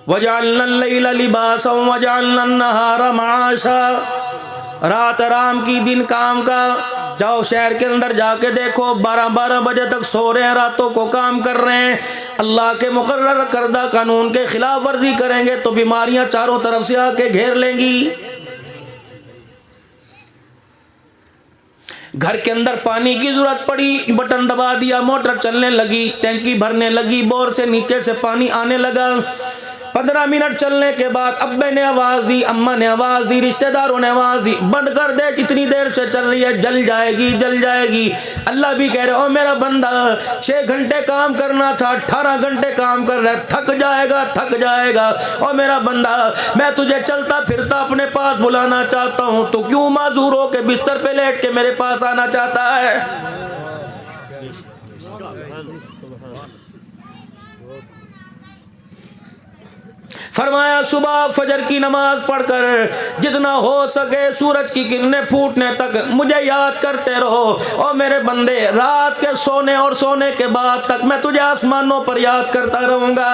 वजअलना लैला लिबासन वजअलना नहारा माशा। रात आराम की, दिन काम का। जाओ शहर के अंदर जाके देखो, 12-12 बजे तक सो रहे हैं, रातों को काम कर रहे हैं। अल्लाह के मुकर्रर करदा कानून के खिलाफ वर्जी करेंगे तो बीमारियां चारों तरफ से आके घेर लेंगी। घर के अंदर पानी की जरूरत पड़ी, बटन दबा दिया, मोटर चलने लगी, टैंकी भरने लगी, बोर से नीचे से पानी आने लगा। 15 मिनट चलने के बाद अब्बे ने आवाज दी, अम्मा ने आवाज दी, रिश्तेदारों ने आवाज दी, बंद कर दे, जितनी देर से चल रही है जल जाएगी जल जाएगी। अल्लाह भी कह रहे हो मेरा बंदा 6 घंटे काम करना था, 18 घंटे काम कर रहा है, थक जाएगा थक जाएगा। और मेरा बंदा मैं तुझे चलता फिरता अपने पास बुलाना चाहता हूँ, तो क्यों माजूर हो के बिस्तर पे लेट के मेरे पास आना चाहता है। फरमाया सुबह फजर की नमाज पढ़कर जितना हो सके सूरज की किरणें फूटने तक मुझे याद करते रहो। और मेरे बंदे रात के सोने और सोने के बाद तक मैं तुझे आसमानों पर याद करता रहूंगा।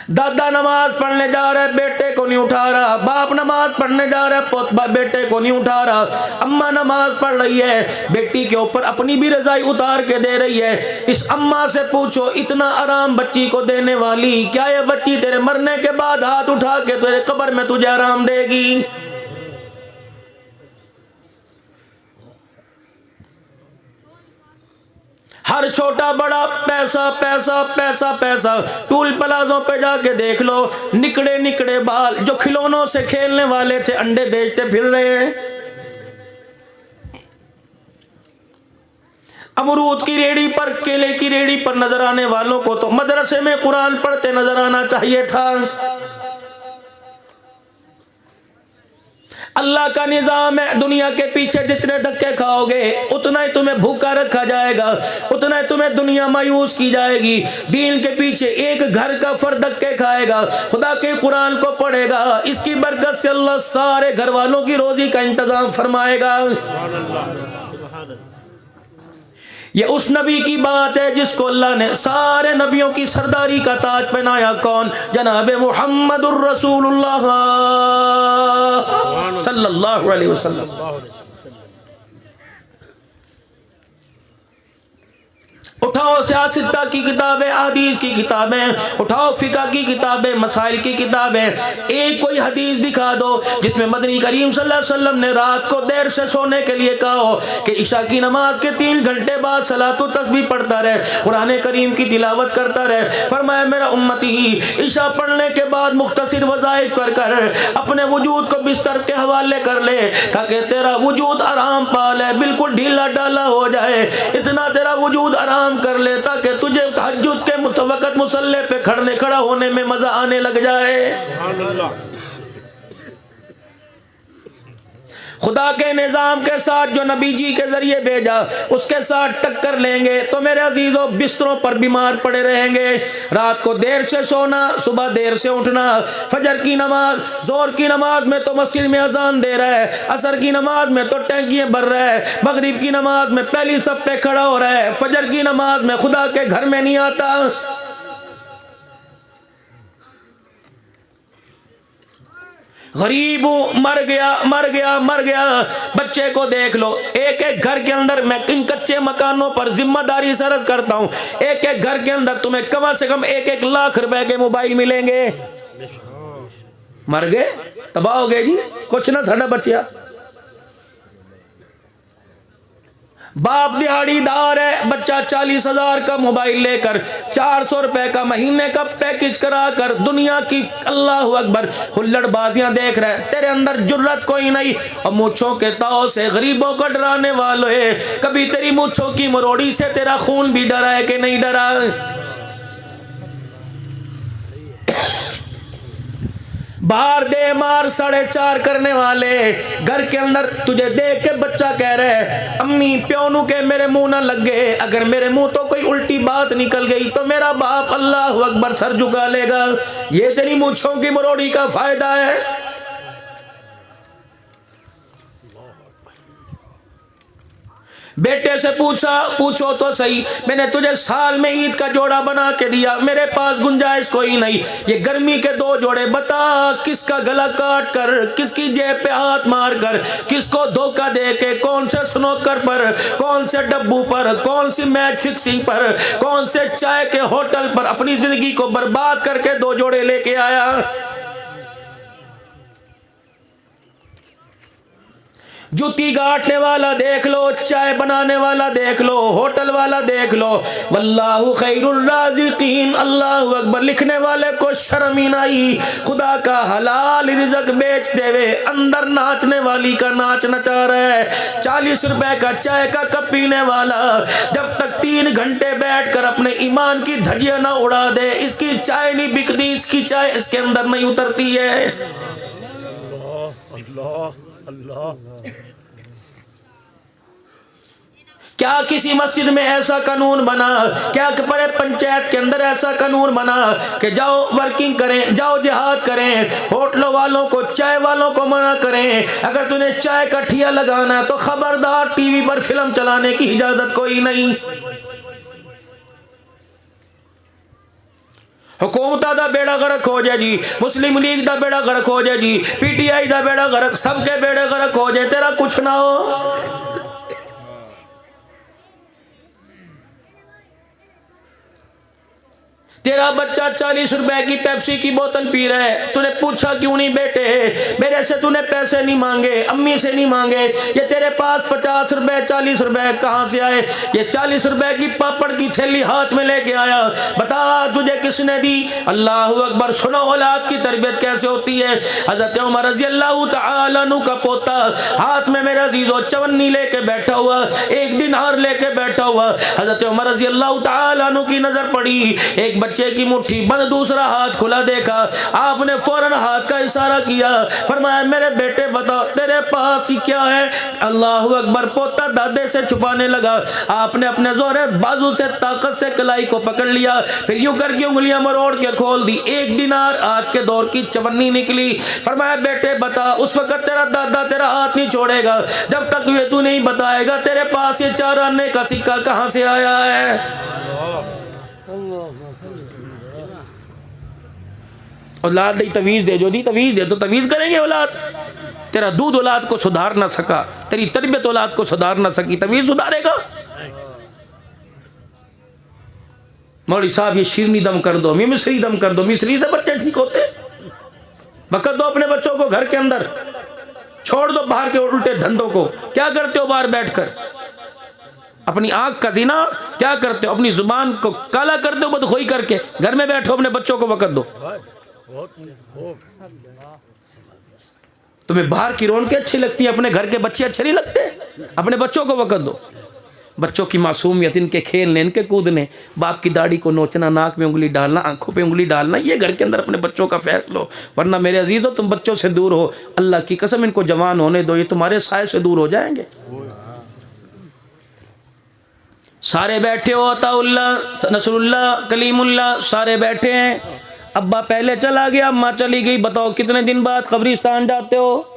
दादा नमाज पढ़ने जा रहा है, बेटे को नहीं उठा रहा। बाप नमाज पढ़ने जा रहा है, बेटे को नहीं उठा रहा। अम्मा नमाज पढ़ रही है, बेटी के ऊपर अपनी भी रजाई उतार के दे रही है। इस अम्मा से पूछो, इतना आराम बच्ची को देने वाली, क्या ये बच्ची तेरे मरने के बाद हाथ उठा के तेरे कब्र में तुझे आराम देगी? हर छोटा बड़ा पैसा पैसा पैसा पैसा। टूल प्लाजों पे जाके देख लो, निकड़े निकड़े बाल जो खिलौनों से खेलने वाले थे अंडे बेचते फिर रहे हैं। अमरूद की रेड़ी पर, केले की रेड़ी पर नजर आने वालों को तो मदरसे में कुरान पढ़ते नजर आना चाहिए था। अल्लाह का निजाम है, दुनिया के पीछे जितने धक्के खाओगे उतना ही तुम्हें भूखा रखा जाएगा, उतना ही तुम्हें दुनिया मायूस की जाएगी। दीन के पीछे एक घर का फर्द धक्के खाएगा, खुदा के कुरान को पढ़ेगा, इसकी बरकत से अल्लाह सारे घर वालों की रोजी का इंतजाम फरमाएगा। ये उस नबी की बात है जिसको अल्लाह ने सारे नबियों की सरदारी का ताज पहनाया। कौन? जनाब मुहम्मदुर रसूलुल्लाह सल्लल्लाहु अलैहि वसल्लम। उठाओ सियासत की किताबें, हदीस की किताबें, उठाओ फिका की किताबें, मसाइल की किताबें। एक कोई हदीस दिखा दो जिसमें मदनी करीम सल्लल्लाहु अलैहि वसल्लम ने रात को देर से सोने के लिए कहा हो कि इशा की नमाज के 3 घंटे बाद सलातो तस्बीह पढ़ता रहे, कुरान करीम की तिलावत करता रहे। फरमाया मेरा उम्मती इशा पढ़ने के बाद मुख्तसर वज़ाइफ कर कर अपने वजूद को बिस्तर के हवाले कर ले, ताकि तेरा वजूद आराम पा ले, बिल्कुल ढीला डाला हो जाए। इतना तेरा वजूद आराम कर ले ताकि तुझे तहज्जुद के वक्त मुसल्ले पे खड़ा होने में मजा आने लग जाए। खुदा के निजाम के साथ जो नबी जी के जरिए भेजा उसके साथ टक्कर लेंगे तो मेरे अजीजों बिस्तरों पर बीमार पड़े रहेंगे। रात को देर से सोना, सुबह देर से उठना, फजर की नमाज, जोर की नमाज में तो मस्जिद में अजान दे रहा है, असर की नमाज में तो टैंकियां भर रहा है, मगरिब की नमाज में पहली सब पे खड़ा हो रहा है, फजर की नमाज में खुदा के घर में नहीं आता। गरीब मर गया मर गया मर गया। बच्चे को देख लो, एक एक घर के अंदर, मैं इन कच्चे मकानों पर जिम्मेदारी से अर्ज करता हूं, एक एक घर के अंदर तुम्हें कम से कम 1-1 लाख रुपए के मोबाइल मिलेंगे। मर गए, तबाह हो गए जी, कुछ ना साडा बचिया। बाप दिहाड़ीदार है, बच्चा 40,000 का मोबाइल लेकर 400 रुपए का महीने का पैकेज करा कर दुनिया की अल्लाह अकबर हुल्लड़बाजियां देख रहे हैं। तेरे अंदर जुर्रत कोई नहीं और मूंछों के ताव से गरीबों को डराने वालों है। कभी तेरी मूंछों की मरोड़ी से तेरा खून भी डरा है कि नहीं डरा? बाहर दे मार 4.5 करने वाले घर के अंदर तुझे देख के बच्चा कह रहा है अम्मी प्योनू के मेरे मुंह ना लग गए, अगर मेरे मुंह तो कोई उल्टी बात निकल गई तो मेरा बाप अल्लाह अकबर सर झुका लेगा। ये तेरी मूंछों की मरोड़ी का फायदा है। बेटे से पूछा, पूछो तो सही, मैंने तुझे साल में ईद का जोड़ा बना के दिया, मेरे पास गुंजाइश कोई नहीं, ये गर्मी के 2 जोड़े बता, किसका गला काट कर, किसकी जेब पे हाथ मार कर, किसको धोखा दे के, कौन से स्नोकर पर, कौन से डब्बू पर, कौन सी मैच फिक्सिंग पर, कौन से चाय के होटल पर अपनी जिंदगी को बर्बाद करके 2 जोड़े लेके आया। जूती गाटने वाला देख लो, चाय बनाने वाला देख लो, होटल वाला देख लो, वल्लाहु खैरुर राज़िकीन, अल्लाहु अकबर लिखने वाले को शर्म ही नहीं, खुदा का हलाल रिज़्क बेच देवे, अंदर नाचने वाली का नाच नचा रहा है। 40 रुपए का चाय का कप पीने वाला जब तक 3 घंटे बैठकर अपने ईमान की धज्जियां ना उड़ा दे, इसकी चाय नहीं बिकती, इसकी चाय इसके अंदर नहीं उतरती है। अल्लाह अल्लाह। क्या किसी मस्जिद में ऐसा कानून बना, क्या बड़े पंचायत के अंदर ऐसा कानून बना कि जाओ वर्किंग करें, जाओ जिहाद करें, होटलों वालों को, चाय वालों को मना करें, अगर तूने चाय का ठिया लगाना है तो खबरदार टीवी पर फिल्म चलाने की इजाजत कोई नहीं। हुकूमत का बेड़ा गर्क हो जाए जी, मुस्लिम लीग का बेड़ा गर्क हो जाए जी, PTI का बेड़ा गर्क, सबके बेड़े गर्क हो जाए, तेरा कुछ ना हो। तेरा बच्चा 40 रुपए की पेप्सी की बोतल पी रहा है, तूने पूछा क्यों नहीं बेटे, मेरे से तूने पैसे नहीं मांगे, अम्मी से नहीं मांगे, ये तेरे पास 50 रुपए 40 रुपए कहां से आए? ये 40 रुपए की पापड़ की थैली हाथ में लेके आया, बता तुझे किसने दी? अल्लाह अकबर। सुनो औलाद की तरबियत कैसे होती है। हजरत उमर रज़ी अल्लाह तआला अन्हु का पोता हाथ में मेरा अजीजों चवन्नी लेके बैठा हुआ, एक दिनार लेके बैठा हुआ। हजरत उमर रज़ी अल्लाह तआला अन्हु की नजर पड़ी, एक बच्चे की मुट्ठी बंद, दूसरा हाथ खुला देखा, आपने फौरन हाथ का इशारा किया, फरमाया मेरे बेटे बता तेरे पास ही क्या है? अल्लाह अकबर। पोता दादे से छुपाने लगा, आपने अपने जोरे बाजू से ताकत से कलाई को पकड़ लिया, फिर यूं करके उंगलियां मरोड़ के खोल दी, 1 दिनार आज के दौर की चवन्नी निकली। फरमाया बेटे बता, उस वक्त तेरा दादा तेरा हाथ नहीं छोड़ेगा जब तक ये तू नहीं बताएगा तेरे पास ये 4 आने का सिक्का कहां से आया है। औलाद दी तवीज़ दे, जो दी तवीज़ दे तो तवीज़ करेंगे औलाद। तेरा दूध औलाद को सुधार ना सका, तेरी तरबियत औलाद को सुधार ना सकी, तवीज़ सुधारेगा? मौलवी साहब ये शीरनी दम कर दो, मिश्री दम कर दो, मिश्री से बच्चे ठीक होते? बकत दो अपने बच्चों को घर के अंदर, छोड़ दो बाहर के उल्टे धंधों को। क्या करते हो बाहर बैठकर? अपनी आंख का ज़िना क्या करते हो? अपनी जुबान को काला करते हो बदखोई करके। घर में बैठो, अपने बच्चों को वक़्त दो। तुम्हें बाहर की रौनकें अच्छी लगती है, अपने घर के बच्चे अच्छे नहीं लगते? अपने बच्चों को वक़्त दो। बच्चों की मासूमियत, इनके खेलने, इनके कूदने, बाप की दाढ़ी को नोचना, नाक में उंगली डालना, आंखों पे उंगली डालना, ये घर के अंदर अपने बच्चों का फैसला लो। वरना मेरे अजीज़ों तुम बच्चों से दूर हो, अल्लाह की कसम इनको जवान होने दो, ये तुम्हारे साए से दूर हो जाएंगे। सारे बैठे हो, अताउल्लाह, नसरुल्लाह, कलीमुल्लाह, सारे बैठे हैं। अब्बा पहले चला गया, अम्मा चली गई, बताओ कितने दिन बाद कब्रिस्तान जाते हो?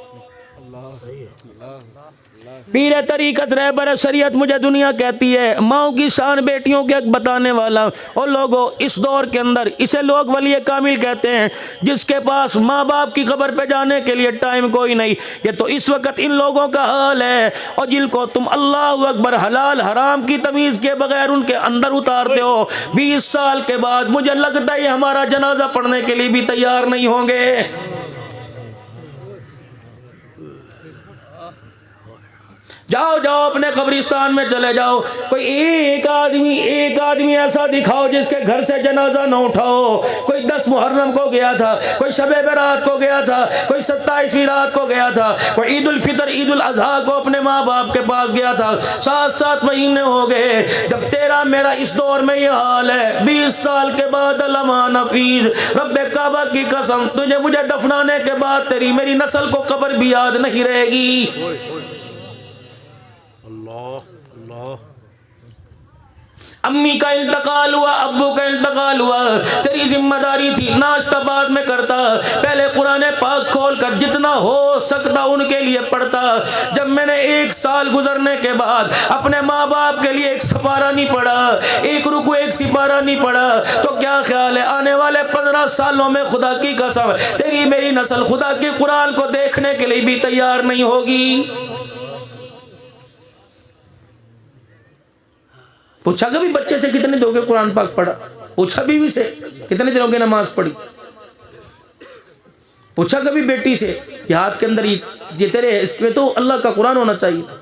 पीर तरीकत रहबर शरीयत मुझे दुनिया कहती है, माओ की शान बेटियों के बताने वाला। और लोगों इस दौर के अंदर इसे लोग वली कामिल कहते हैं, जिसके पास माँ बाप की कब्र पे जाने के लिए टाइम कोई नहीं। ये तो इस वक्त इन लोगों का हाल है, और जिनको तुम अल्लाह अकबर हलाल हराम की तमीज़ के बगैर उनके अंदर उतारते हो, 20 साल के बाद मुझे लगता है हमारा जनाजा पढ़ने के लिए भी तैयार नहीं होंगे। जाओ जाओ अपने कब्रिस्तान में चले जाओ। कोई एक आदमी ऐसा दिखाओ जिसके घर से जनाजा न उठाओ। कोई 10 मुहर्रम को गया था, कोई शबे बरात को गया था, कोई 27वीं रात को गया था, कोई ईद उल फितर ईद उल अजहा को अपने माँ बाप के पास गया था। 7-7 महीने हो गए जब तेरा मेरा इस दौर में ये हाल है। 20 साल के बाद लम्हा नफीर रब्बे काबा की कसम, तुझे मुझे दफनाने के बाद तेरी मेरी नस्ल को कब्र भी याद नहीं रहेगी। अम्मी का इंतकाल हुआ, अब्बू का इंतकाल हुआ, तेरी जिम्मेदारी थी नाश्ता बाद में करता, पहले कुरान पाक खोल कर जितना हो सकता उनके लिए पढ़ता। जब मैंने 1 साल गुजरने के बाद अपने माँ बाप के लिए एक सिपारा नहीं पढ़ा, एक रुकू एक सिपारा नहीं पढ़ा, तो क्या ख्याल है आने वाले 15 सालों में खुदा की कसम तेरी मेरी नस्ल खुदा के कुरान को देखने के लिए भी तैयार नहीं होगी। पूछा कभी बच्चे से कितने दिन हो गए कुरान पाक पढ़ा? पूछा बीवी से कितने दिन हो गए नमाज पढ़ी? पूछा कभी बेटी से ये हाथ के अंदर ये तेरे इसमें तो अल्लाह का कुरान होना चाहिए था।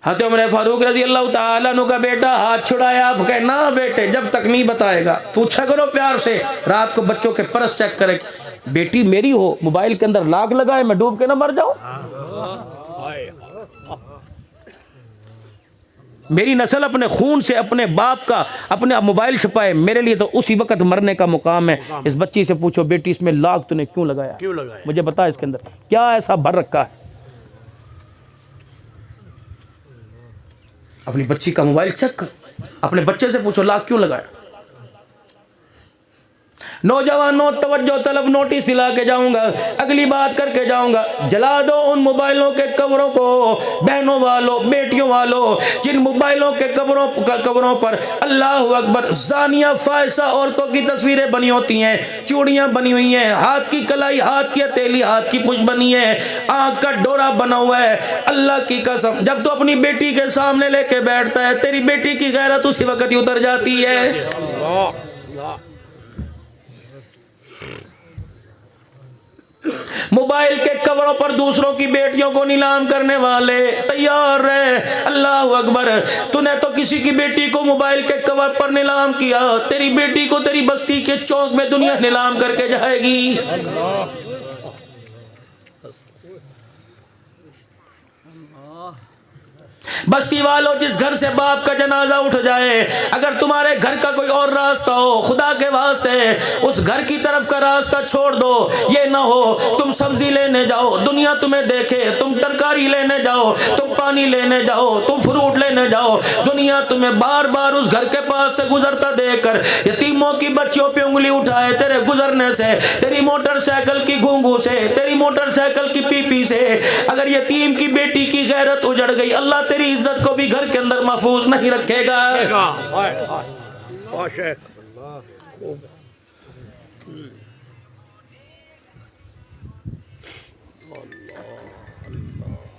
हज़रत उमर फारूक रज़ी अल्लाह ताला अन्हु का बेटा हाथ छुड़ाया, आप कहे ना बेटे जब तक नहीं बताएगा। पूछा करो प्यार से, रात को बच्चों के परस चेक करे, बेटी मेरी हो मोबाइल के अंदर लाग लगाए मैं डूब के ना मर जाऊं। मेरी नस्ल अपने खून से अपने बाप का अपने मोबाइल छुपाए, मेरे लिए तो उसी वक्त मरने का मुकाम है। इस बच्ची से पूछो बेटी इसमें लाग तूने क्यों लगाया? मुझे बता इसके अंदर क्या ऐसा भर रखा है? अपनी बच्ची का मोबाइल चेक कर, अपने बच्चे से पूछो लाग क्यों लगाया। नौजवानों तवज्जो तलब, नोटिस दिला के जाऊंगा, अगली बात करके जाऊंगा, जला दो उन मोबाइलों के कवरों को, बहनों वालों बेटियों वालों जिन मोबाइलों के कवरों पर अल्लाह अकबर जानिया फायसा औरतों की तस्वीरें बनी होती हैं, चूड़ियां बनी हुई हैं, हाथ की कलाई, हाथ की हथेली, हाथ की पुछ बनी है, आंख का डोरा बना हुआ है। अल्लाह की कसम जब तो अपनी बेटी के सामने लेके बैठता है तेरी बेटी की गैरत उसी वक्त ही उतर जाती है। मोबाइल के कवरों पर दूसरों की बेटियों को नीलाम करने वाले तैयार रहे। अल्लाह अकबर, तूने तो किसी की बेटी को मोबाइल के कवर पर नीलाम किया, तेरी बेटी को तेरी बस्ती के चौक में दुनिया नीलाम करके जाएगी। बस्ती वालों जिस घर से बाप का जनाजा उठ जाए, अगर तुम्हारे घर का कोई और रास्ता हो खुदा के वास्ते उस घर की तरफ का रास्ता छोड़ दो। ये ना हो तुम सब्जी लेने जाओ दुनिया तुम्हें देखे, तुम तरकारी लेने जाओ, तुम पानी लेने जाओ, तुम फ्रूट लेने जाओ, दुनिया तुम्हें बार बार उस घर के पास से गुजरता देखकर यतीमों की बच्चियों पे उंगली उठाए तेरे गुजरने से, तेरी मोटरसाइकिल की घूंघू से, तेरी मोटरसाइकिल की पीपी से अगर यतीम की बेटी की गैरत उजड़ गई, अल्लाह तेरी इज्जत को भी घर के अंदर महफूज नहीं रखेगा।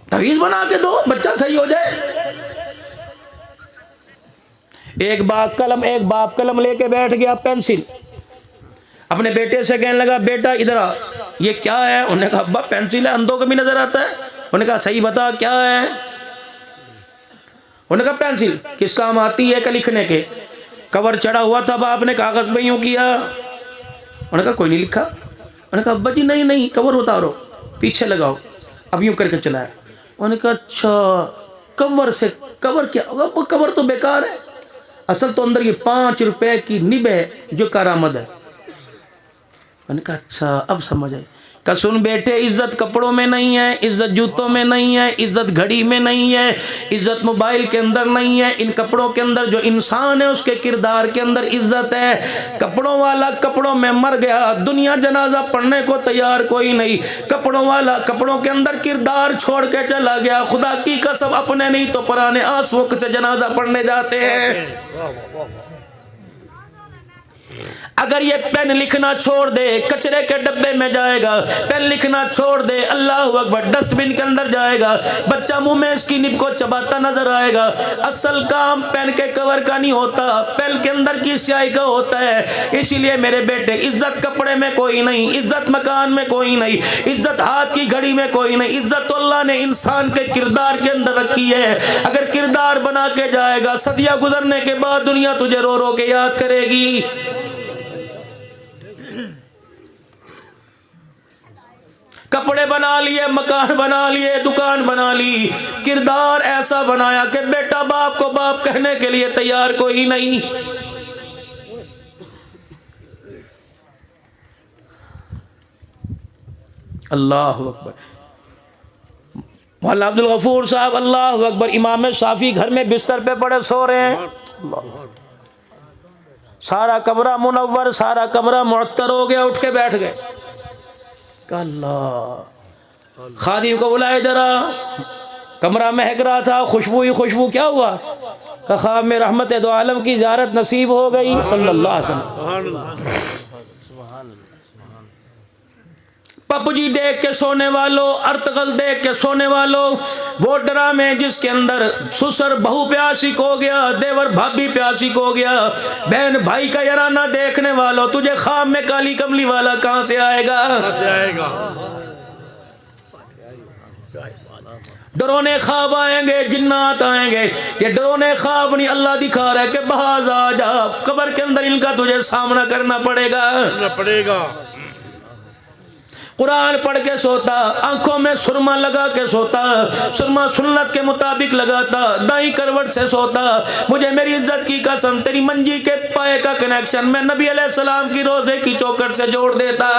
तवीज बना के दो बच्चा सही हो जाए। एक बाप कलम लेके बैठ गया, पेंसिल अपने बेटे से कहने लगा बेटा इधर आ, ये क्या है? उन्होंने कहा अब्बा पेंसिल है, अंधों को भी नजर आता है। उन्होंने कहा सही बता क्या है? उन्होंने कहा पेंसिल किस काम आती है? लिखने के कवर चढ़ा हुआ था, बाप ने कागज में यूं किया। उन्होंने कहा कोई नहीं लिखा। उन्होंने कहा अब्बा जी नहीं कवर उतारो पीछे लगाओ, अब यूं करके चलाया। उन्होंने कहा अच्छा कवर से, कवर क्या? कवर तो बेकार है, असल तो अंदर ये 5 रुपए की निब है जो करामद है। मैंने कहा अच्छा अब समझ आए। का सुन बेटे, इज्जत कपड़ों में नहीं है, इज्जत जूतों में नहीं है, इज्जत घड़ी में नहीं है, इज्जत मोबाइल के अंदर नहीं है, इन कपड़ों के अंदर जो इंसान है उसके किरदार के अंदर इज्जत है। कपड़ों वाला कपड़ों में मर गया, दुनिया जनाजा पढ़ने को तैयार कोई नहीं। कपड़ों वाला कपड़ों के अंदर किरदार छोड़ के चला गया, खुदा की कसम अपने नहीं तो पुराने आंसुओं से जनाजा पढ़ने जाते हैं। अगर ये पेन लिखना छोड़ दे कचरे के डब्बे में जाएगा, पेन लिखना छोड़ दे अल्लाह अकबर डस्टबिन के अंदर जाएगा, बच्चा मुंह में इसकी निब को चबाता नजर आएगा। असल काम पेन के कवर का नहीं होता, पेन के अंदर की स्याही का होता है। इसीलिए मेरे बेटे इज्जत कपड़े में कोई नहीं, इज्जत मकान में कोई नहीं, इज्जत हाथ की घड़ी में कोई नहीं, इज्जत तो अल्लाह ने इंसान के किरदार के अंदर रखी है। अगर किरदार बना के जाएगा सदियां गुजरने के बाद दुनिया तुझे रो रो के याद करेगी। कपड़े बना लिए, मकान बना लिए, दुकान बना ली, किरदार ऐसा बनाया कि बेटा बाप को बाप कहने के लिए तैयार कोई नहीं। अल्लाह अकबर। मौलाना अब्दुल गफूर साहब अल्लाह अकबर, इमाम शाफी घर में बिस्तर पे पड़े सो रहे हैं, सारा कमरा मुनव्वर, सारा कमरा मुअत्तर हो गया, उठ के बैठ गए। अल्लाह, खादिम को बुलाए जरा, कमरा महक रहा था, खुशबू ही खुशबू, क्या हुआ? कहा में रहमत दो आलम की ज़ियारत नसीब हो गई सल्लल्लाहु अलैहि वसल्लम। पपजी देख के सोने वालों, अर्तगल देख के सोने वालों, वो ड्रामे जिसके अंदर ससुर बहू पे आशिक हो गया, देवर भाभी पे आशिक हो गया, बहन भाई का याराना देखने वालों, तुझे ख्वाब में काली कमली वाला कहां से आएगा? डरोने ख्वाब आएंगे, जिन्नात आएंगे। ये डरोने ख्वाब नहीं, अल्लाह दिखा रहा है कि बहाज आ जा, कब्र के अंदर इनका तुझे सामना करना पड़ेगा। कुरान पढ़ के सोता, आंखों में सुरमा लगा के सोता, सुरमा सुन्नत के मुताबिक लगाता, दाई करवट से सोता। मुझे मेरी इज्जत की कसम, तेरी मंजी के पाए का कनेक्शन मैं नबी अलैहिस्सलाम की रोजे की चौखट से जोड़ देता।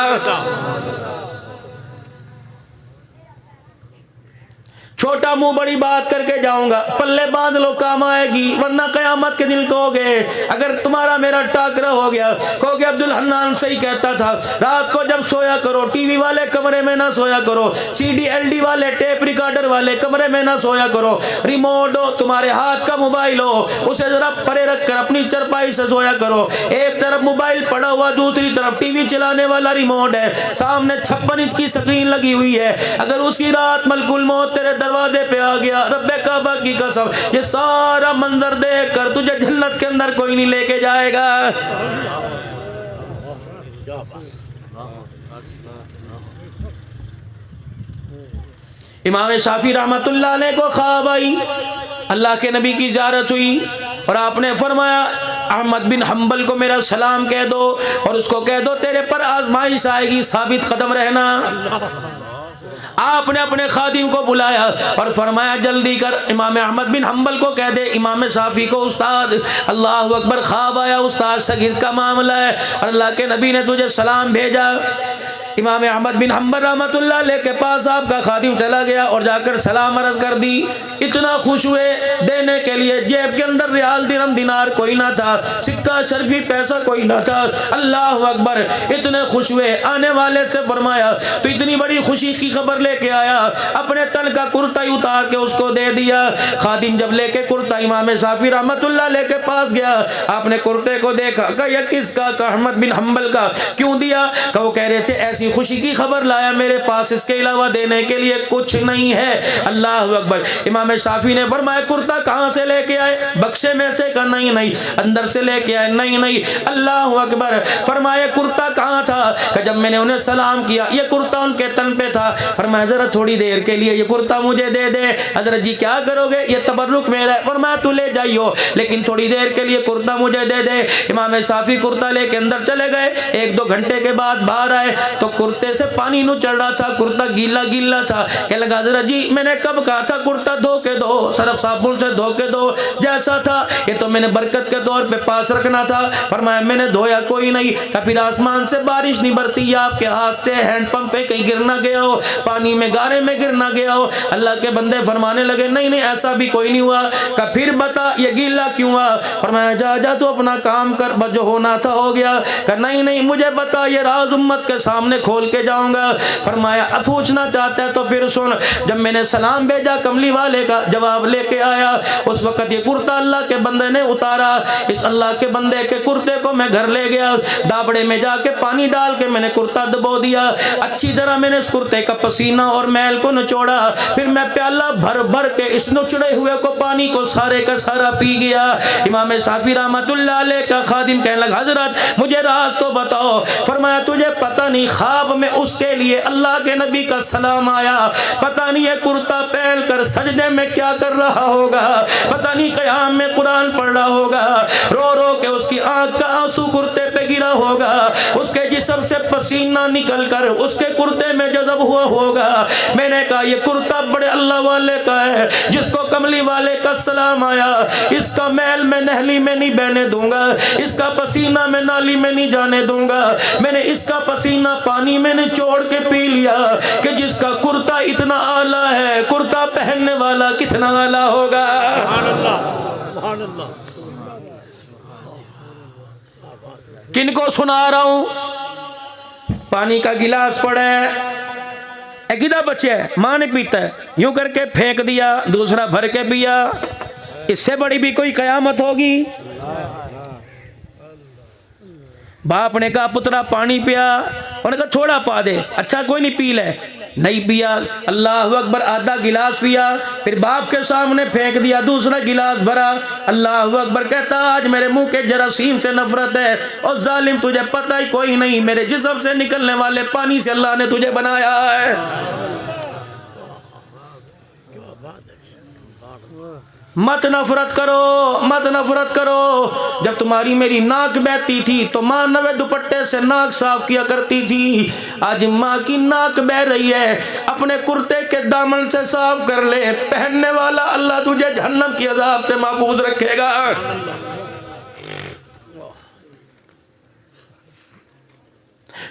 छोटा मुंह बड़ी बात करके जाऊंगा, पल्ले बांध लो काम आएगी, वरना कयामत के दिन कहोगे, अगर तुम्हारा मेरा टाकरा हो गया, कहोगे अब्दुल हन्नान सही कहता था, रात को जब सोया करो टीवी वाले कमरे में ना सोया करो, सीडी एलडी वाले टेप रिकॉर्डर वाले कमरे में ना सोया करो, रिमोट हो तुम्हारे हाथ का मोबाइल हो, उसे जरा परे रख कर अपनी चरपाई से सोया करो। एक तरफ मोबाइल पड़ा हुआ, दूसरी तरफ टीवी चलाने वाला रिमोट है, सामने 56 इंच की स्क्रीन लगी हुई है। अगर उसी रात मलकुल मौत तेरे दरवाजे पे आ गया, रब्बे काबा की कसम, ये सारा मंजर देख कर तुझे जन्नत के अंदर कोई नहीं लेके जाएगा। इमाम शाफी रहमतुल्लाह अलैह को ख्वाब आई, अल्लाह के नबी की ज़ियारत हुई और आपने फरमाया अहमद बिन हम्बल को मेरा सलाम कह दो और उसको कह दो तेरे पर आजमाइश आएगी, साबित कदम रहना। आपने अपने खादिम को बुलाया और फरमाया जल्दी कर, इमाम अहमद बिन हम्बल को कह दे इमाम शाफी को, उस्ताद अल्लाह अकबर ख्वाब आया, उस्ताद सगीर का मामला है और अल्लाह के नबी ने तुझे सलाम भेजा। इमाम अहमद बिन हम्बल रहमतुल्लाह अलैह के पास आपका खादिम चला गया और जाकर सलाम अर्ज कर दी। इतना खुश हुए, देने के लिए जेब के अंदर रियाल दिरहम दिनार कोई ना था, सिक्का शर्फी पैसा कोई ना था। अल्लाह अकबर, इतने खुश हुए, आने वाले से फरमाया तो इतनी बड़ी खुशी की खबर लेके आया, अपने तन का कुर्ता ही उतार के उसको दे दिया। खादिम जब लेके कुर्ता इमाम शाफी रहमतुल्लाह अलैह के पास गया, आपने कुर्ते को देखा, कहा यह किसका? कहा अहमद बिन हम्बल का। क्यों दिया? कहा वो कह रहे थे ऐसी खुशी की खबर लाया, मेरे पास इसके अलावा देने के लिए कुछ नहीं है। अल्लाह अकबर। इमाम शाफी ने फरमाया कुर्ता कहां से लेके आए? बक्से में से? कहा नहीं नहीं। अंदर से लेके आए? नहीं नहीं। अल्लाह अकबर। फरमाया कुर्ता कहां था? कहा जब मैंने उन्हें सलाम किया ये कुर्ता उनके तन पे था। फरमाया जरा थोड़ी देर के लिए ये कुर्ता मुझे दे दे। हजरत जी क्या करोगे? ये तबर्रुक मेरा है। फरमाया तू ले जाइयो, लेकिन थोड़ी देर के लिए कुर्ता मुझे दे दे। इमाम शाफी कुर्ता लेके अंदर चले गए। 1-2 घंटे के बाद बाहर आए तो कुर्ते से पानी नु चढ़ रहा था, कुर्ता गीला गीला था। कह लगा हजरत जी मैंने कब कहा था कुर्ता धो के दो, सरफ साबुन से धो के दो, जैसा था ये तो मैंने बरकत के तौर पे पास रखना था। फरमाया मैंने धोया कोई नहीं। फिर आसमान से बारिश नहीं बरसी, आपके हाथ से हैंडपंप पे कहीं गिर ना गया हो, पानी में गारे में गिर ना गया हो। अल्लाह के बंदे फरमाने लगे नहीं नहीं ऐसा भी कोई नहीं हुआ। कहा फिर बता ये गीला क्यों हुआ? फरमाया जा जा तू अपना काम कर, बस जो होना था हो गया। कहा नहीं नहीं मुझे बता, ये राज उम्मत के सामने खोल के जाऊंगा। फरमाया अब पूछना चाहता है तो फिर सुन। जब मैंने सलाम भेजा कमली वाले का जवाब लेके आया, उस वक्त ये कुर्ता अल्लाह के बंदे ने उतारा। इस अल्लाह के बंदे के कुर्ते को मैं घर ले गया, दाबड़े में जाके पानी डाल के मैंने कुर्ता दबो दिया। अच्छी तरह मैंने इस कुर्ते का पसीना और मैल को निचोड़ा, फिर मैं प्याला भर भर के इस नुचड़े हुए को पानी को सारे का सारा पी गया। इमाम शाफी रहमतुल्लाह अलैह का खादिम कहने लगा हजरत मुझे राज तो बताओ। फरमाया तुझे पता नहीं ख्वाब में उसके लिए अल्लाह के नबी का सलाम आया, पता नहीं ये कुर्ता पहन कर सजदे में क्या कर रहा होगा, पता नहीं क़याम में कुरान पढ़ रहा होगा, रो रो के उसकी आंख का आंसू कुर्ते पे गिरा होगा, उसके जिस्म जिस्म से पसीना निकल कर उसके कुर्ते में जज़ब हुआ होगा। मैंने कहा ये कुर्ता बड़े अल्लाह वाले का है, जिसको कमली वाले का सलाम आया, इसका मैल मैं नहली में नहीं बहने दूंगा, इसका पसीना मैं नाली में नहीं जाने दूंगा। मैंने इसका पसीना पानी में निचोड़ के पी लिया कि जिसका कुर्ता इतना आला है, कुर्ता पहनने वाला कितना आला होगा। किनको सुना रहा हूं? पानी का गिलास पड़ा है, किदा बचे है, मां ने पीता है, यूं करके फेंक दिया, दूसरा भर के पिया। इससे बड़ी भी कोई कयामत होगी? बाप ने कहा पुत्रा पानी पिया, उन्होंने कहा थोड़ा पा दे। अच्छा कोई नहीं, पी ले। नहीं पिया। अल्लाह अकबर, आधा गिलास पिया, फिर बाप के सामने फेंक दिया, दूसरा गिलास भरा। अल्लाह अकबर, कहता आज मेरे मुंह के जरासीम से नफरत है। और जालिम तुझे पता ही कोई नहीं, मेरे जिस्म से निकलने वाले पानी से अल्लाह ने तुझे बनाया है। मत नफरत करो, मत नफरत करो। जब तुम्हारी मेरी नाक बहती थी तो माँ नवे दुपट्टे से नाक साफ किया करती थी। आज माँ की नाक बह रही है, अपने कुर्ते के दामन से साफ कर ले। पहनने वाला अल्लाह तुझे जहन्नम की अजाब से महफूज रखेगा।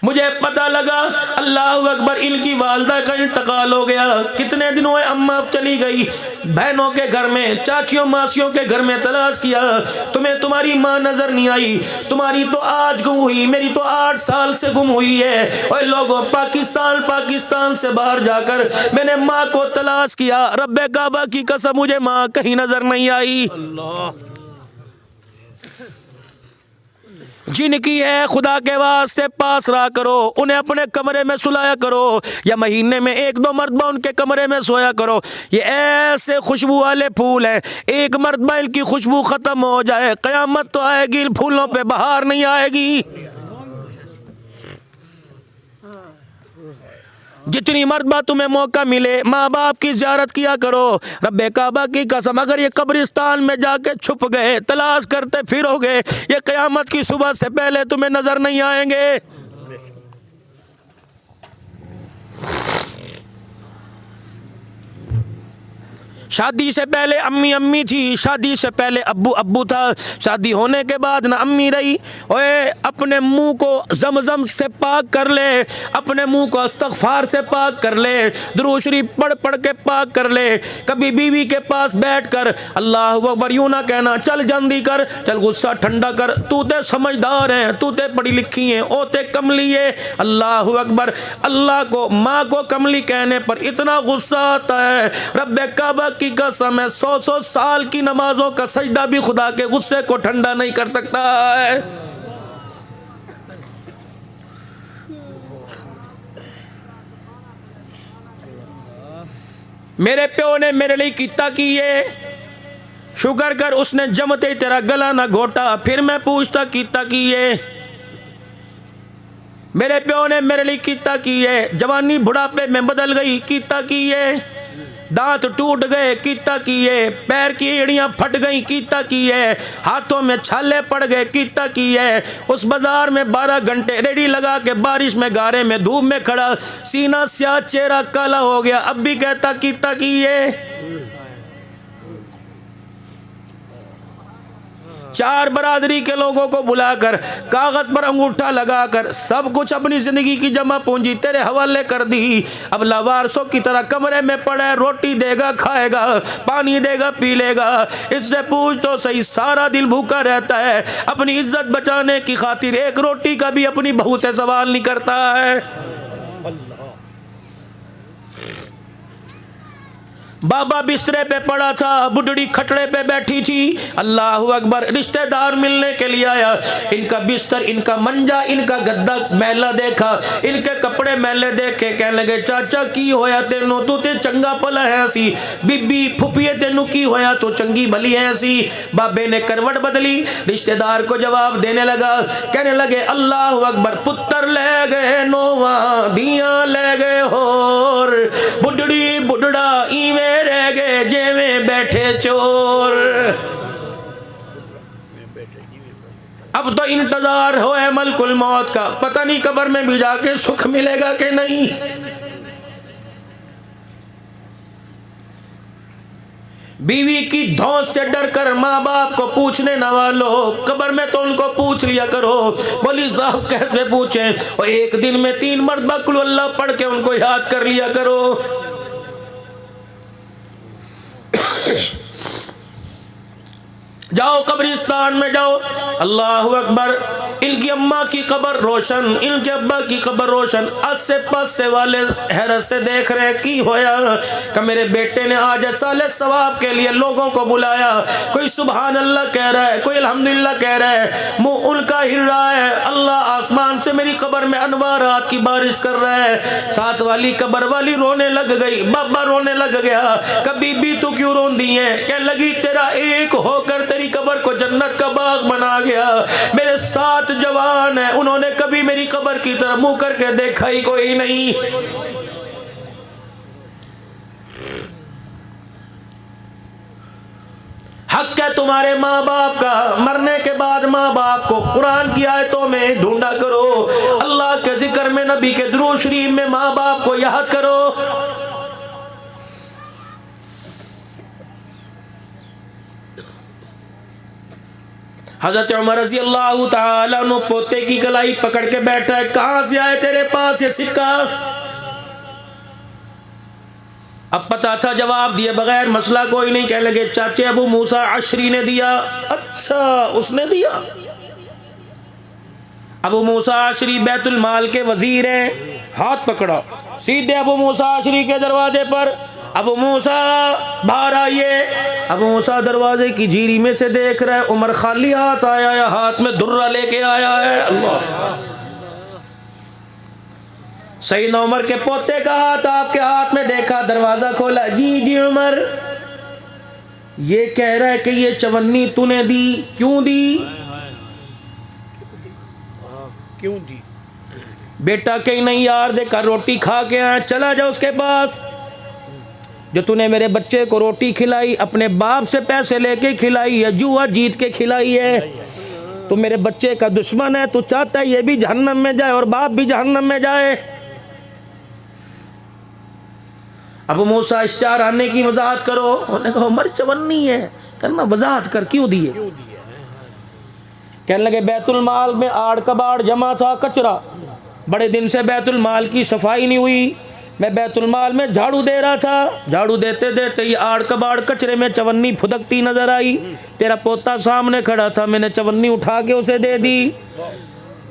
मुझे पता लगा अल्लाह अकबर, इनकी वालदा का इंतकाल हो गया। कितने दिन हुए, अम्मा चली गई, बहनों के घर में, चाचियों मासियों के घर में तलाश किया, तुम्हें तुम्हारी माँ नजर नहीं आई। तुम्हारी तो आज गुम हुई, मेरी तो 8 साल से गुम हुई है। और लोगों, पाकिस्तान से बाहर जाकर मैंने माँ को तलाश किया। रब्बे काबा की कसम, मुझे माँ कहीं नजर नहीं आई। जिनकी है खुदा के वास्ते पास रहा करो, उन्हें अपने कमरे में सुलाया करो, या महीने में 1-2 मरतबा उनके कमरे में सोया करो। ये ऐसे खुशबू वाले फूल हैं, एक मरतबा इनकी खुशबू खत्म हो जाए, कयामत तो आएगी, इन फूलों पे बहार नहीं आएगी। जितनी मरतबा तुम्हें मौका मिले माँ बाप की ज़ियारत किया करो। रब्बे काबा की कसम, अगर ये कब्रिस्तान में जाके छुप गए, तलाश करते फिरोगे, ये क़यामत की सुबह से पहले तुम्हें नजर नहीं आएंगे। शादी से पहले अम्मी अम्मी थी, शादी से पहले अब्बू अब्बू था, शादी होने के बाद ना अम्मी रही। ओए अपने मुंह को ज़मज़म से पाक कर ले, अपने मुंह को इस्तग़फ़ार से पाक कर ले, दुरूद शरीफ पढ़ पढ़ के पाक कर ले। कभी बीवी के पास बैठ कर अल्लाह अकबर यूं ना कहना, चल जल्दी कर, चल गुस्सा ठंडा कर, तू ते समझदार है, तू ते पढ़ी लिखी है, ओ ते कमली है। अल्लाह अकबर, अल्लाह को माँ को कमली कहने पर इतना गुस्सा आता है। रब्बे काबा की कसम है, 100 साल की नमाजों का सजदा भी खुदा के गुस्से को ठंडा नहीं कर सकता है। मेरे प्यो ने मेरे लिए किता की है, शुक्र कर उसने जमते तेरा गला ना घोटा। फिर मैं पूछता किता की है, मेरे प्यो ने मेरे लिए किता की है। जवानी बुढ़ापे में बदल गई, किता की है। दांत टूट गए, कीता किए। पैर की एड़ियां फट गई, कीता किए। हाथों में छाले पड़ गए, कीता किए। उस बाजार में 12 घंटे रेडी लगा के बारिश में, गारे में, धूप में खड़ा, सीना स्याह, चेहरा काला हो गया, अब भी कहता कीता किए। 4 बरादरी के लोगों को बुलाकर, कागज पर अंगूठा लगाकर, सब कुछ अपनी जिंदगी की जमा पूंजी तेरे हवाले कर दी। अब लावारसों की तरह कमरे में पड़ा, रोटी देगा खाएगा, पानी देगा पी लेगा। इससे पूछ तो सही, सारा दिल भूखा रहता है, अपनी इज्जत बचाने की खातिर एक रोटी का भी अपनी बहू से सवाल नहीं करता है। बाबा बिस्तरे पे पड़ा था, बुढ़ड़ी खटड़े पे बैठी थी। अल्लाह अकबर, रिश्तेदार मिलने के लिए आया। इनका बिस्तर, इनका मंजा, इनका गद्दा मैला देखा, इनके कपड़े मैले देखे, कहने लगे चाचा की होया तेनू, तू ते चंगा भला है सी। बीबी फुफिए तेनू की होया, तू चंगी भली है सी। बाबे ने करवट बदली, रिश्तेदार को जवाब देने लगा, कहने लगे अल्लाह अकबर, पुत्र ले गए नोवा, दियां ले गए होर, बुढ़ड़ी बुढ़ड़ा इवे रह गए जेवे बैठे चोर। अब तो इंतजार हो है मलकुल मौत का, पता नहीं कब्र में भी जाके सुख मिलेगा कि नहीं। बीवी की धौंस से डर कर माँ बाप को पूछने न वालों, कब्र में तो उनको पूछ लिया करो। बोली साहब कैसे पूछें? और एक दिन में 3 मरतबा कुल अल्लाह पढ़ के उनको याद कर लिया करो। जाओ कब्रिस्तान में जाओ, अल्लाहु अकबर, इनकी अम्मा की कब्र रोशन, इनके अब्बा की कब्र रोशन। आसे पासे वाले हैरत से देख रहे की होया कि मेरे बेटे ने आज साले सवाब के लिए लोगों को बुलाया। कोई सुभान अल्लाह कह रहा है, कोई अल्हम्दुलिल्लाह कह रहा है, मुंह उनका हिल रहा है। अल्लाह आसमान से मेरी कब्र में अनवारात की बारिश कर रहा है। साथ वाली कब्र वाली रोने लग गई, बाबा रोने लग गया। कभी भी तू क्यों रोंदी है? कह लगी तेरा एक होकर तेरी कब्र को जन्नत का बाग बना गया। मेरे 7 जवान हैं, उन्होंने कभी मेरी कब्र की तरफ मुंह करके देखा ही कोई नहीं। हक है तुम्हारे माँ बाप का, मरने के बाद माँ बाप को कुरान की आयतों में ढूंढा करो, अल्लाह के जिक्र में, नबी के दुरूद शरीफ में माँ बाप को याद करो। हजरत उमर रज़ी अल्लाह ताला अन्हु पोते की कलाई पकड़ के बैठा है। कहां से आए तेरे पास ये सिक्का? अब पता था जवाब दिए बगैर मसला कोई नहीं। कहने लगे चाचे अबू मूसा अशरी ने दिया। अच्छा उसने दिया। अबू मूसा अशरी बैतुल माल के वजीर हैं। हाथ पकड़ा, सीधे अबू मूसा अशरी के दरवाजे पर। अबू मूसा बाहर आइए। अबू मूसा दरवाजे की झीरी में से देख रहे, उमर खाली हाथ आया है, हाथ में दुर्रा लेके आया है। अल्लाह, सईदना उमर के पोते का हाथ आपके हाथ में देखा, दरवाजा खोला। जी जी उमर, ये कह रहा है कि ये चवन्नी तूने दी, क्यों दी? क्यों दी? बेटा कहीं नहीं यार, देखा रोटी खा के आया, चला जा उसके पास। जो तूने मेरे बच्चे को रोटी खिलाई अपने बाप से पैसे लेके खिलाई है, जुआ जीत के खिलाई है। तू मेरे बच्चे का दुश्मन है, तू चाहता है ये भी जहन्नम में जाए और बाप भी जहन्नम में जाए। अबू मूसा इस 4 आने की वजाहत करो। उन्होंने कहा उमर चवन्नी है, कहना वजाहत कर क्यों दिए? कहने लगे बैतुल माल में आड़ कबाड़ जमा था, कचरा, बड़े दिन से बैतुल माल की सफाई नहीं हुई। मैं बैतुल माल में झाड़ू दे रहा था, झाड़ू देते देते ये आड़ कबाड़ कचरे में चवन्नी फुदकती नजर आई। तेरा पोता सामने खड़ा था, मैंने चवन्नी उठा के उसे दे दी।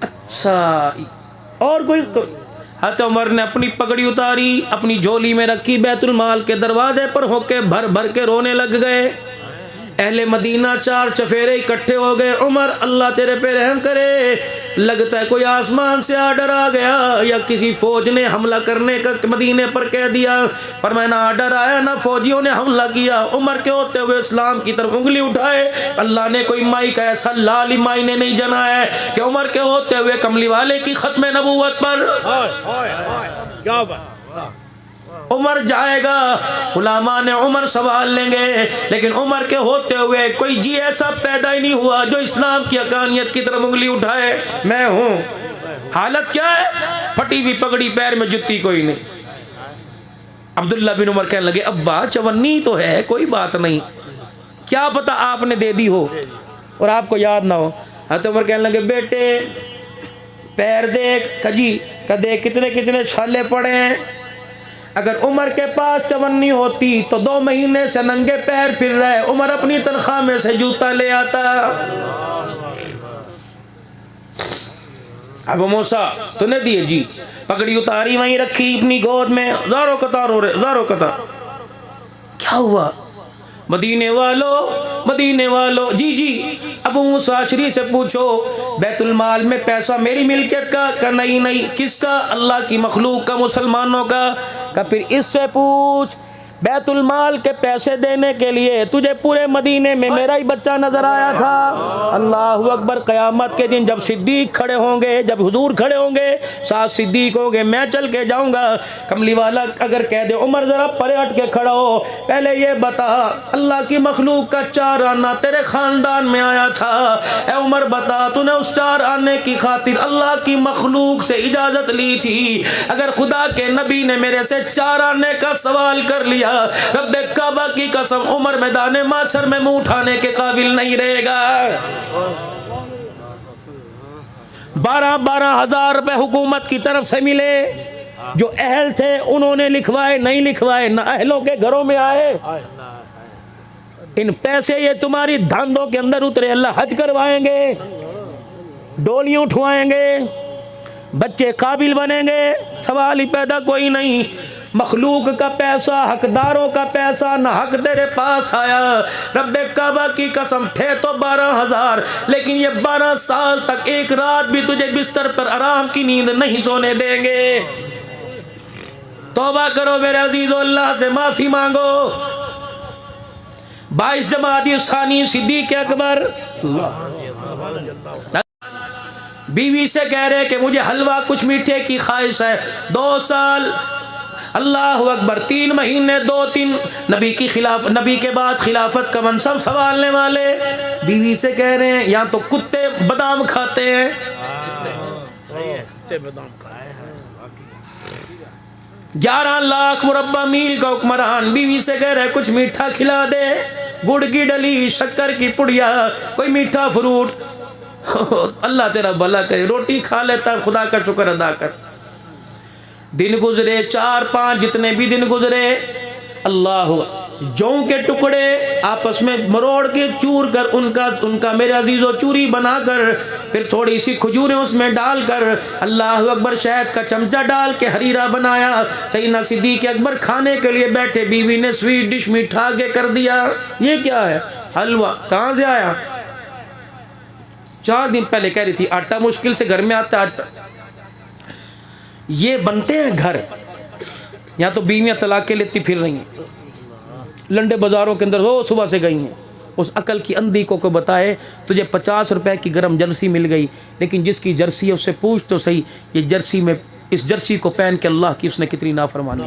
अच्छा, और कोई? हज़रत उमर ने अपनी पगड़ी उतारी, अपनी झोली में रखी, बैतुल माल के दरवाजे पर होके भर भर के रोने लग गए। अहले मदीना 4 चफेरे इकट्ठे हो गए। उमर अल्लाह तेरे पे रहम करे, लगता है कोई आसमान से आर्डर आ गया या किसी फौज ने हमला करने का मदीने पर कह दिया। फरमाया ना आर्डर आया ना फौजियों ने हमला किया। उमर के होते हुए इस्लाम की तरफ उंगली उठाए। अल्लाह ने कोई माई का ऐसा लाली मायने नहीं जना है कि उमर के होते हुए कमली वाले की खत्म नबूवत पर क्या बात। उमर जाएगा, गुलामा ने उमर सवाल लेंगे, लेकिन उमर के होते हुए कोई जी ऐसा पैदा ही नहीं हुआ जो इस्लाम की हकानियत की तरफ उंगली उठाए। मैं हूं। हालत क्या है? फटी हुई पगड़ी, पैर में जुत्ती कोई नहीं। अब्दुल्ला बिन उमर कहने लगे अब्बा चवन्नी तो है, कोई बात नहीं, क्या पता आपने दे दी हो और आपको याद ना हो। हज़रत उमर कहने लगे बेटे पैर देख। कजी का देख कितने कितने छाले पड़े हैं। अगर उमर के पास चवन्नी होती तो 2 महीने से नंगे पैर फिर रहे, उमर अपनी तनख्वाह में से जूता ले आता। अबू मूसा तूने दिए? जी। पगड़ी उतारी, वहीं रखी अपनी गोद में, ज़ारो कतार हो रहे, ज़ारो कतार। क्या हुआ? मदीने वालों, जी जी। अबू मूसा अशरी से पूछो बैतुल माल में पैसा मेरी मिल्कियत का नहीं, किसका? अल्लाह की मखलूक का, मुसलमानों का। फिर इससे पूछ बैतुल माल के पैसे देने के लिए तुझे पूरे मदीने में मेरा ही बच्चा नजर आया था। अल्लाह अकबर। क़यामत के दिन जब सिद्दीक खड़े होंगे, जब हुजूर खड़े होंगे, साथ सिद्दीक होंगे, मैं चल के जाऊंगा। कमली वाला अगर कह दे उमर जरा परे हट के खड़ा हो, पहले ये बता अल्लाह की मखलूक का 4 आना तेरे खानदान में आया था। ए उमर बता तूने उस 4 आने की खातिर अल्लाह की मखलूक से इजाजत ली थी? अगर खुदा के नबी ने मेरे से 4 आने का सवाल कर लिया, रब्बे काबा की कसम उमर मैदान माशर में मुंह उठाने के काबिल नहीं रहेगा। 12-12 हजार रुपए हुकूमत की तरफ से मिले, जो अहल थे उन्होंने लिखवाए, नहीं लिखवाए ना अहलों के घरों में आए। इन पैसे ये तुम्हारी धांधों के अंदर उतरे, अल्लाह हज करवाएंगे, डोलियां उठवाएंगे, बच्चे काबिल बनेंगे, सवाल ही पैदा कोई नहीं। मखलूक का पैसा, हकदारों का पैसा ना हक तेरे पास आया। रब्बे काबा की कसम थे तो 12,000, लेकिन ये 12 साल तक एक रात भी तुझे बिस्तर पर आराम की नींद नहीं सोने देंगे। तौबा करो मेरे अजीजो, अल्लाह से माफी मांगो। 22 जमादी सानी सिद्दीक अकबर बीवी से कह रहे कि मुझे हलवा कुछ मीठे की ख्वाहिश है। 2 साल अल्लाह अकबर, 3 महीने 2-3 नबी के बाद खिलाफत का मनसब संभालने वाले बीवी से कह रहे हैं यहाँ तो कुत्ते बादाम खाते हैं। 11 लाख मुरब्बा मील का हुक्मरान बीवी से कह रहे कुछ मीठा खिला दे, गुड़ की डली, शक्कर की पुड़िया, कोई मीठा फ्रूट। अल्लाह तेरा भला करे, रोटी खा लेता खुदा का शुक्र अदा कर। दिन गुजरे 4-5 जितने भी दिन गुजरे, अल्लाह जौ के टुकड़े आपस में मरोड़ के चूर कर उनका मेरे अजीजों चूरी बनाकर, फिर थोड़ी सी खजूरें उसमें डालकर, अल्लाह अकबर, शहद का चमचा डाल के हरीरा बनाया। सैयदना सिद्दीक अकबर खाने के लिए बैठे, बीवी ने स्वीट डिश मीठा आगे कर दिया। ये क्या है? हलवा। कहाँ से आया? 4 दिन पहले कह रही थी आटा मुश्किल से घर में आता है। ये बनते हैं घर, यहाँ तो बीवियाँ तलाक़ें लेती फिर रही हैं, लंडे बाज़ारों के अंदर रोज़ सुबह से गई हैं। उस अकल की अंधी को बताए तुझे 50 रुपए की गर्म जर्सी मिल गई, लेकिन जिसकी जर्सी है उससे पूछ तो सही, ये जर्सी में, इस जर्सी को पहन के अल्लाह की उसने कितनी नाफरमानी,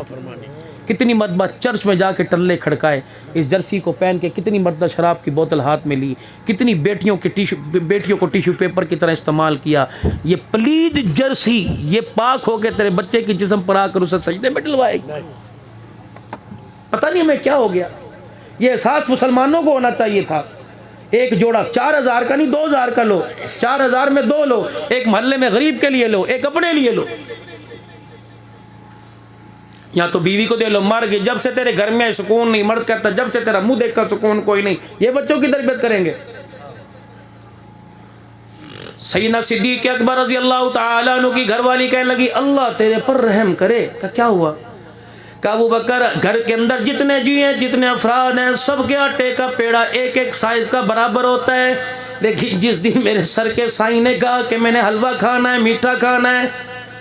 कितनी मरतबा चर्च में जाके टल्ले खड़काए, इस जर्सी को पहन के कितनी मरतबा शराब की बोतल हाथ में ली, कितनी बेटियों को टिश्यू पेपर की तरह इस्तेमाल किया। ये प्लीज जर्सी ये पाक होके तेरे बच्चे की जिस्म पर आकर उसे सजदे में डलवाएगी। पता नहीं हमें क्या हो गया। ये एहसास मुसलमानों को होना चाहिए था। एक जोड़ा 4,000 का नहीं 2,000 का लो, 4,000 में 2 लो, एक मोहल्ले में गरीब के लिए लो, एक अपने लिए लो। या तो बीवी को दे लो, मर गई, जब से तेरे घर में सुकून नहीं, मर्द कहता जब से तेरा मुंह देखकर सुकून कोई नहीं। ये बच्चों की तरबियत करेंगे। सैयदना सिद्दीक अकबर रज़ी अल्लाह तआला अन्हु की घरवाली कहने लगी अल्लाह तेरे पर रहम करे। का क्या हुआ? का अबू बकर, घर के अंदर जितने जी हैं, जितने अफराद हैं, सबके आटे का पेड़ा एक एक साइज का बराबर होता है, लेकिन जिस दिन मेरे सर के साईं ने कहा कि मैंने हलवा खाना है, मीठा खाना है,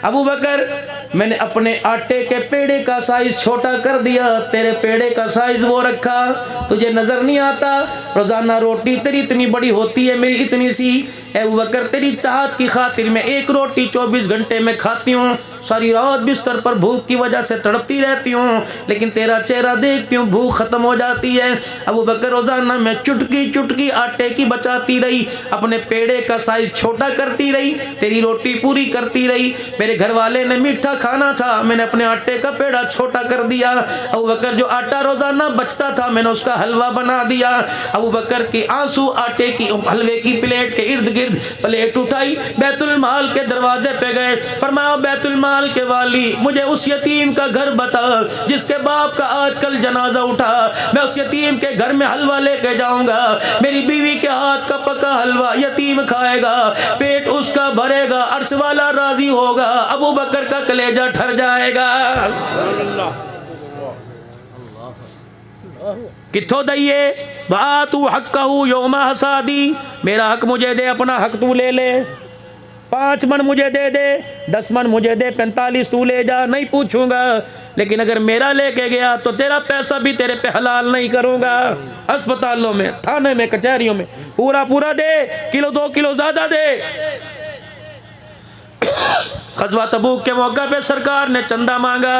अबू बकर मैंने अपने आटे के पेड़े का साइज छोटा कर दिया, तेरे पेड़े का साइज वो रखा। तुझे नजर नहीं आता रोजाना रोटी तेरी इतनी बड़ी होती है, मेरी इतनी सी। अबू बकर तेरी चाहत की खातिर मैं एक रोटी 24 घंटे में खाती हूँ, सारी रात बिस्तर पर भूख की वजह से तड़पती रहती हूँ, लेकिन तेरा चेहरा देखती हूँ भूख खत्म हो जाती है। अबू बकर रोजाना मैं चुटकी चुटकी आटे की बचाती रही, अपने पेड़े का साइज छोटा करती रही, तेरी रोटी पूरी करती रही। मेरे घर वाले ने मीठा खाना था, मैंने अपने आटे का पेड़ा छोटा कर दिया। अबू बकर जो आटा रोजाना बचता था मैंने उसका हलवा बना दिया। अबू बकर के आंसू आटे की हलवे की प्लेट के इर्द गिर्द, प्लेट उठाई, बैतुल माल के दरवाजे पे गए, फरमाया बैतुल माल के वाली मुझे उस यतीम का घर बता जिसके बाप का आजकल जनाजा उठा, मैं उस यतीम के घर में हलवा लेके जाऊंगा, मेरी बीवी के हाथ का पका हलवा यतीम खाएगा, पेट उसका भरेगा, अर्श वाला राजी होगा, अबू बकर का कलेजा ठर जाएगा। किथों दइए बातू हक कहू योमा हसादी, मेरा हक मुझे दे, अपना हक तू ले ले। 5 मन मुझे दे दे, 10 मन मुझे दे, 45 तू ले जा, नहीं पूछूंगा। लेकिन अगर मेरा लेके गया तो तेरा पैसा भी तेरे पे हलाल नहीं करूंगा। अस्पतालों में, थाने में, कचहरियों में पूरा पूरा दे, किलो 2 किलो ज्यादा दे। ग़ज़वा तबूक के मौका पे सरकार ने चंदा मांगा।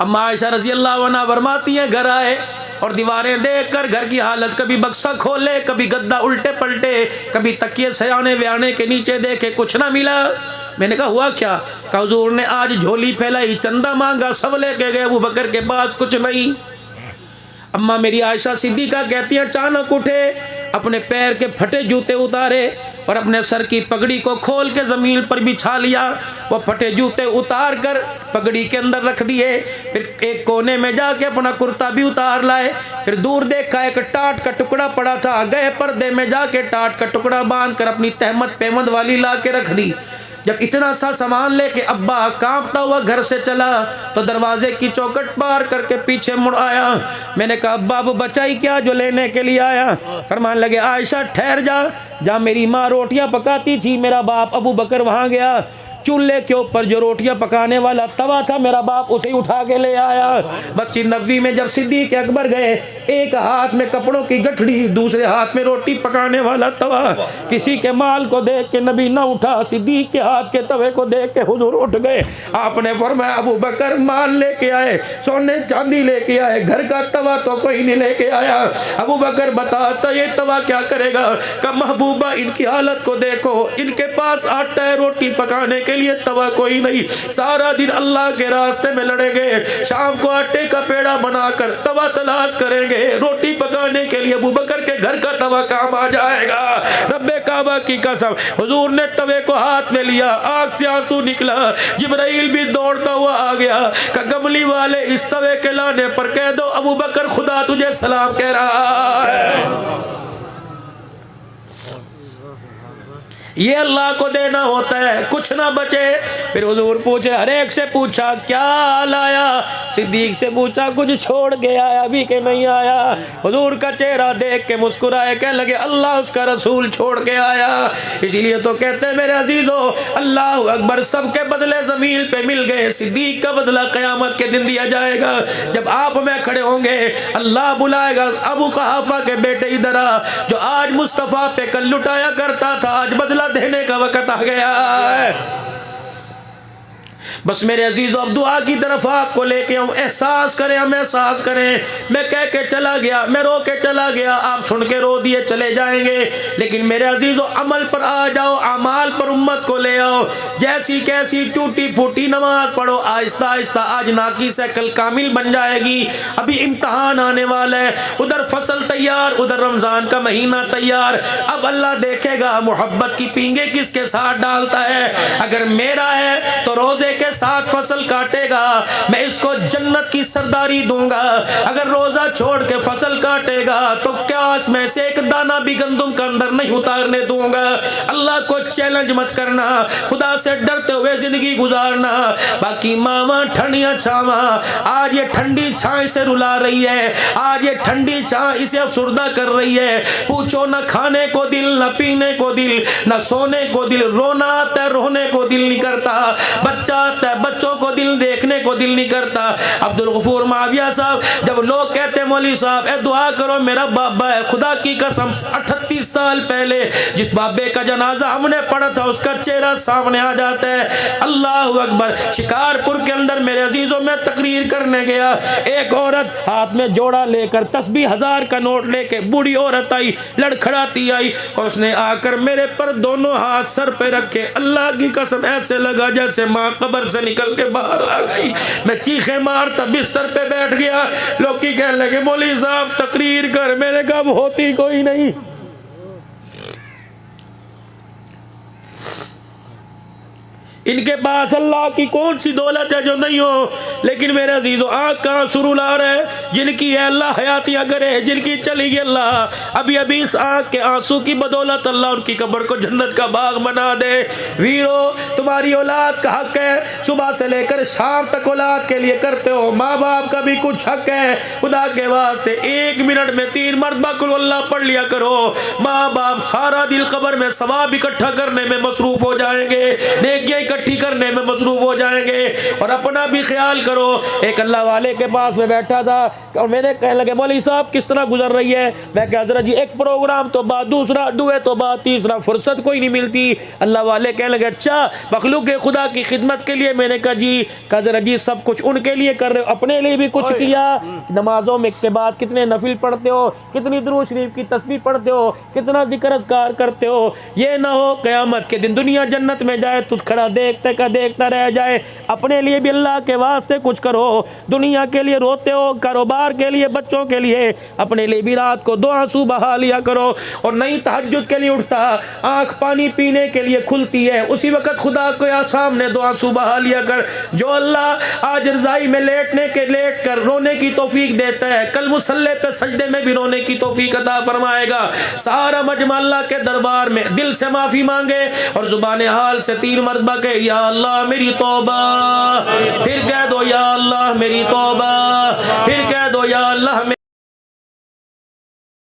अम्मा आयशा रज़ी अल्लाह अन्हा फरमाती हैं, घर आए और दीवारें देखकर घर की हालत, कभी बक्सा खोले, कभी गद्दा उल्टे पलटे, कभी तकिए सयाने व्याने के नीचे देखे, कुछ ना मिला। मैंने कहा हुआ क्या? कहा हुजूर ने आज झोली फैलाई, चंदा मांगा, सब लेके गए, अबू बकर के पास कुछ नहीं। अम्मा मेरी आयशा सिद्दीक़ा कहती है, अचानक उठे, अपने पैर के फटे जूते उतारे और अपने सर की पगड़ी को खोल के ज़मीन पर बिछा लिया। वो फटे जूते उतार कर पगड़ी के अंदर रख दिए। फिर एक कोने में जाके अपना कुर्ता भी उतार लाए। फिर दूर देखा एक टाट का टुकड़ा पड़ा था, गए पर्दे में जाके टाट का टुकड़ा बांध कर अपनी तहमत पेमद वाली ला के रख दी। जब इतना सा सामान लेके अब्बा कांपता हुआ घर से चला तो दरवाजे की चौखट पार करके पीछे मुड़ आया। मैंने कहा अब्बा अब बचाई क्या जो लेने के लिए आया? फरमान लगे, आयशा ठहर जा, जहाँ मेरी माँ रोटियां पकाती थी मेरा बाप अबू बकर वहाँ गया, चूल्हे के ऊपर जो रोटियां पकाने वाला तवा था मेरा बाप उसे उठा के ले आया। मस्जिद नबवी में जब सिद्दीक अकबर गए, एक हाथ में कपड़ों की गठड़ी, दूसरे हाथ में रोटी पकाने वाला तवा। किसी के माल को देख के नबी ना उठा, सिद्दीक के हाथ के तवे को देख के हुजूर उठ गए। आपने फरमाया अबू बकर माल लेके आए, सोने चांदी लेके आए, घर का तवा तो कोई नहीं लेके आया। अबू बकर बताता ये तवा क्या करेगा? का महबूबा इनकी हालत को देखो, इनके पास आटा है रोटी पकाने के लिए, तवा कोई नहीं, सारा दिन अल्लाह के रास्ते में लड़ेंगे, शाम को आटे का पेड़ा बनाकर तवा तलाश करेंगे, रोटी पकाने के लिए अबू बकर के घर का तवा काम आ जाएगा। रब्बे काबा की कसम, हुजूर ने तवे को हाथ में लिया, आंख से आंसू निकला, जिब्राइल भी दौड़ता हुआ आ गया। कमली वाले इस तवे के लाने पर कह दो अबू बकर खुदा तुझे सलाम कह रहा है। ये अल्लाह को देना होता है, कुछ ना बचे। फिर हुजूर पूछे, हर एक से पूछा क्या लाया? सिद्दीक से पूछा कुछ छोड़ के आया भी कि नहीं आया? हुजूर का चेहरा देख के मुस्कुराए, कह लगे अल्लाह उसका रसूल छोड़ के आया। इसीलिए तो कहते हैं मेरे अजीजों, अल्लाह अकबर, सबके बदले जमीन पे मिल गए, सिद्दीक का बदला क़यामत के दिन दिया जाएगा। जब आप में खड़े होंगे अल्लाह बुलाएगा, अबू कहाफा के बेटे इधर आ, जो आज मुस्तफ़ा पे कल लुटाया करता था, आज बदला देने का वक्त आ गया है। बस मेरे अजीज़ों अब दुआ की तरफ आपको लेके आऊँ, एहसास करें, हम एहसास करें। मैं कह के चला गया, मैं रो के चला गया, आप सुन के रो दिए चले जाएंगे। लेकिन मेरे अजीज़ों अमल पर आ जाओ, अमाल पर उम्मत को ले आओ। जैसी कैसी टूटी फूटी नमाज पढ़ो, आहिस्ता आहिस्ता आज नाकी से कल कामिल बन जाएगी। अभी इम्तहान आने वाला है, उधर फसल तैयार, उधर रमज़ान का महीना तैयार। अब अल्लाह देखेगा मोहब्बत की पींगे किसके साथ डालता है। अगर मेरा है तो रोज़े के साथ फसल काटेगा, मैं इसको जन्नत की सरदारी दूंगा। अगर रोजा छोड़ के फसल काटेगा तो क्यास में से एक दाना भी गंदम का अंदर नहीं उतारने दूंगा। अल्लाह को चैलेंज मत करना, खुदा से डरते हुए जिंदगी गुजारना। बाकी मामा ठंडिया छावा, आज ये ठंडी छाए से रुला रही है, आज ये ठंडी छां इसे अफसुर्दा कर रही है। पूछो न खाने को दिल, न पीने को दिल, न सोने को दिल, रोना आता है रोने को दिल नहीं करता, बच्चा बच्चों को दिल देखने को दिल नहीं करता। अब्दुल गफूर माविया साहब, जब लोग कहते हैं मौलवी साहब ए दुआ करो मेरा बाबा है, खुदा की कसम 38 साल पहले जिस बाबे का जनाजा हमने पढ़ा था उसका चेहरा सामने आ जाता है। अल्लाह अकबर। शिकारपुर के अंदर मेरे अजीजों में तकरीर करने गया, एक औरत हाथ में जोड़ा लेकर तस्बीह 1000 का नोट लेके बूढ़ी औरत आई, लड़खड़ाती आई और उसने आकर मेरे पर दोनों हाथ सर पे रखे, अल्लाह की कसम ऐसे लगा जैसे माँ कब्र से निकल के बाहर आ गई। मैं चीखे मारता बिस्तर पे बैठ गया। लोग की कहने लगे मौलवी साहब तकरीर कर, मेरे कब होती कोई नहीं। इनके पास अल्लाह की कौन सी दौलत है जो नहीं हो, लेकिन मेरे अजीजों आँख का आंसू ला रहे, जिनकी है अल्लाह हयातियाँ करे, जिनकी चली गई अल्लाह अभी अभी इस आँख के आंसू की बदौलत अल्लाह उनकी कब्र को जन्नत का बाग बना दे। वीरो तुम्हारी औलाद का हक है, सुबह से लेकर शाम तक औलाद के लिए करते हो, माँ बाप का भी कुछ हक है। खुदा के वास्ते 1 मिनट में 3 मरतबा कुल अल्लाह पढ़ लिया करो। माँ बाप सारा दिल कब्र में सवाब इकट्ठा करने में मसरूफ हो जाएंगे, नेकियां इकट्ठी करने में मसरूफ हो जाएंगे। और अपना भी ख्याल करो। एक अल्लाह वाले के पास में बैठा था और मैंने कहने लगे मौलवी साहब किस तरह गुजर रही है। मैं कहा हज़रत जी एक प्रोग्राम तो बाद, दूसरा दुए तो बाद, तीसरा फुर्सत कोई नहीं मिलती। अल्लाह वाले कहने लगे अच्छा मखलूक खुदा की खिदमत के लिए। मैंने कहा जी, हज़रत जी सब कुछ उनके लिए कर रहे हो, अपने लिए भी कुछ किया। नमाजों में के बाद कितने नफिल पढ़ते हो, कितनी दुरूद शरीफ की तस्बीह पढ़ते हो, कितना जिक्र अज़कार करते हो। ये ना हो क़यामत के दिन दुनिया जन्नत में जाए तो खड़ा देखते का देखता रह जाए। अपने लिए भी अल्लाह के वास्ते कुछ करो। दुनिया के लिए रोते हो, कारोबार के लिए, बच्चों के लिए, अपने लिए भी रात को 2 आंसू बहा लिया करो। और नहीं तहज्जुद के लिए उठता, आँख पानी पीने के लिए खुलती है, उसी वक्त खुदा को या सामने 2 आंसू बहा लिया कर। जो अल्लाह आज रज़ाई में लेट कर रोने की तौफीक देता है, कल मुसल्ले पे सजदे में भी रोने की तौफीक अता फरमाएगा। सारा मजमा अल्लाह के दरबार में दिल से माफ़ी मांगे और ज़ुबान हाल से 3 मरतबा कहे या अल्लाह मेरी तौबा, फिर कह दो या अल्लाह मेरी तौबा, फिर कह दो या अल्लाह